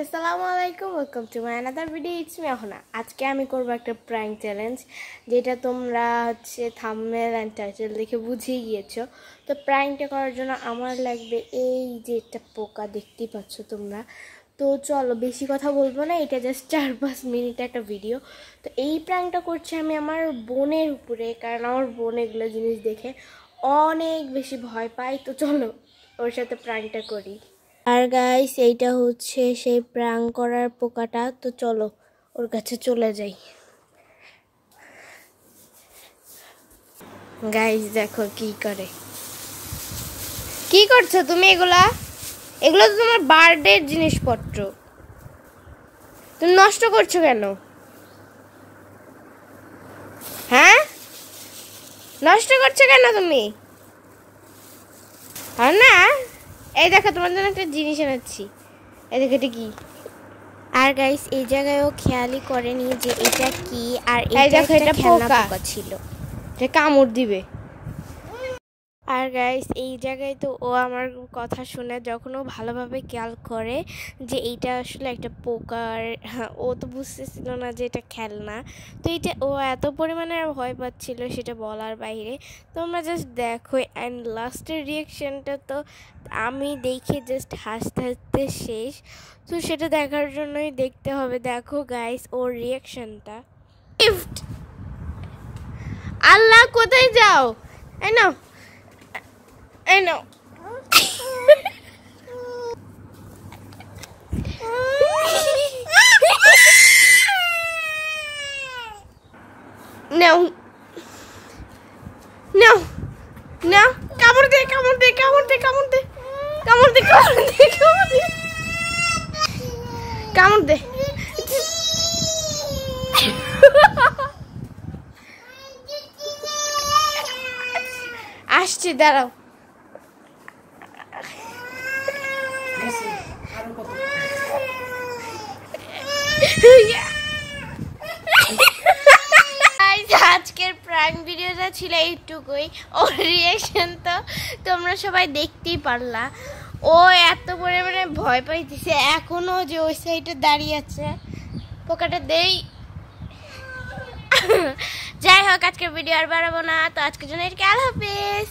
আসসালামু আলাইকুম, welcome to my another video. It's me Ahona. আজকে আমি করব একটা প্র্যাঙ্ক চ্যালেঞ্জ, যেটা তোমরা থাম্বনেল অ্যান্ড টাইটেল দেখে বুঝেই গিয়েছো। তো প্র্যাঙ্কটা করার জন্য আমার লাগবে এই যে একটা পোকা দেখতেই পাচ্ছ তোমরা। তো চলো বেশি কথা বলবো না, এটা জাস্ট 4-5 মিনিট একটা ভিডিও। তো এই প্র্যাঙ্কটা করছি আমি আমার বোনের উপরে, কারণ আমার বোন এগুলো জিনিস দেখে অনেক বেশি ভয় পায়। তো চলো ওর সাথে প্র্যাঙ্কটা করি। আর গাইস, এইটা হচ্ছে সেই প্র্যাঙ্ক করার পোকাটা। তো চলো ওর কাছে চলে যাই। গাইস দেখো কি করে, কি করছো তুমি? এগুলো তো তোমার বার্থডে জিনিসপত্র, তুমি নষ্ট করছো কেন? হ্যাঁ, নষ্ট করছো কেন তুমি? আর না, এই দেখো তোমার জন্য একটা জিনিস এনেছি, এই দেখো এটা কি। আর গাইস এই জায়গায়ও খেয়ালই করেনি যে এটা কি, আর এই দেখো এটা পোকা ছিল, এটা কামড় দিবে। আর গাইস এই জায়গায় তো ও আমার কথা শুনে, যখন ও ভালোভাবে খেয়াল করে যে এইটা আসলে একটা পোকার, ও তো বুঝতেছিল না যে এটা খেলনা। তো এটা ও এত পরিমাণে ভয় পাচ্ছিল সেটা বলার বাইরে। তোমরা জাস্ট দেখো, অ্যান্ড লাস্টের রিয়াকশানটা তো আমি দেখে জাস্ট হাসতে হাসতে শেষ। তো সেটা দেখার জন্যই দেখতে হবে। দেখো গাইস ওর রিয়াকশানটা। গিফট! আল্লাহ, কোথায় যাও? এই নাও, I know. No. No. No. কামড় দে, কামড় দে, কামড় দে, কামড় দে, কামড় দে, কামড় দে, কামড় দে, কামড় দে। আসছে, দাঁড়াও। আজকের প্র্যাঙ্ক ভিডিওটা ছিল এইটুকুই। ওর রিয়াকশন তো তোমরা সবাই দেখতেই পারলা। ও এত পরিমাণে ভয় পাইতেছে এখনো যে ওই সাইডে দাঁড়িয়ে আছে। পোকাটা দেই। যাই হোক, আজকের ভিডিও আর বাড়াবো না। তো আজকের জন্য আল্লাহ হাফেজ।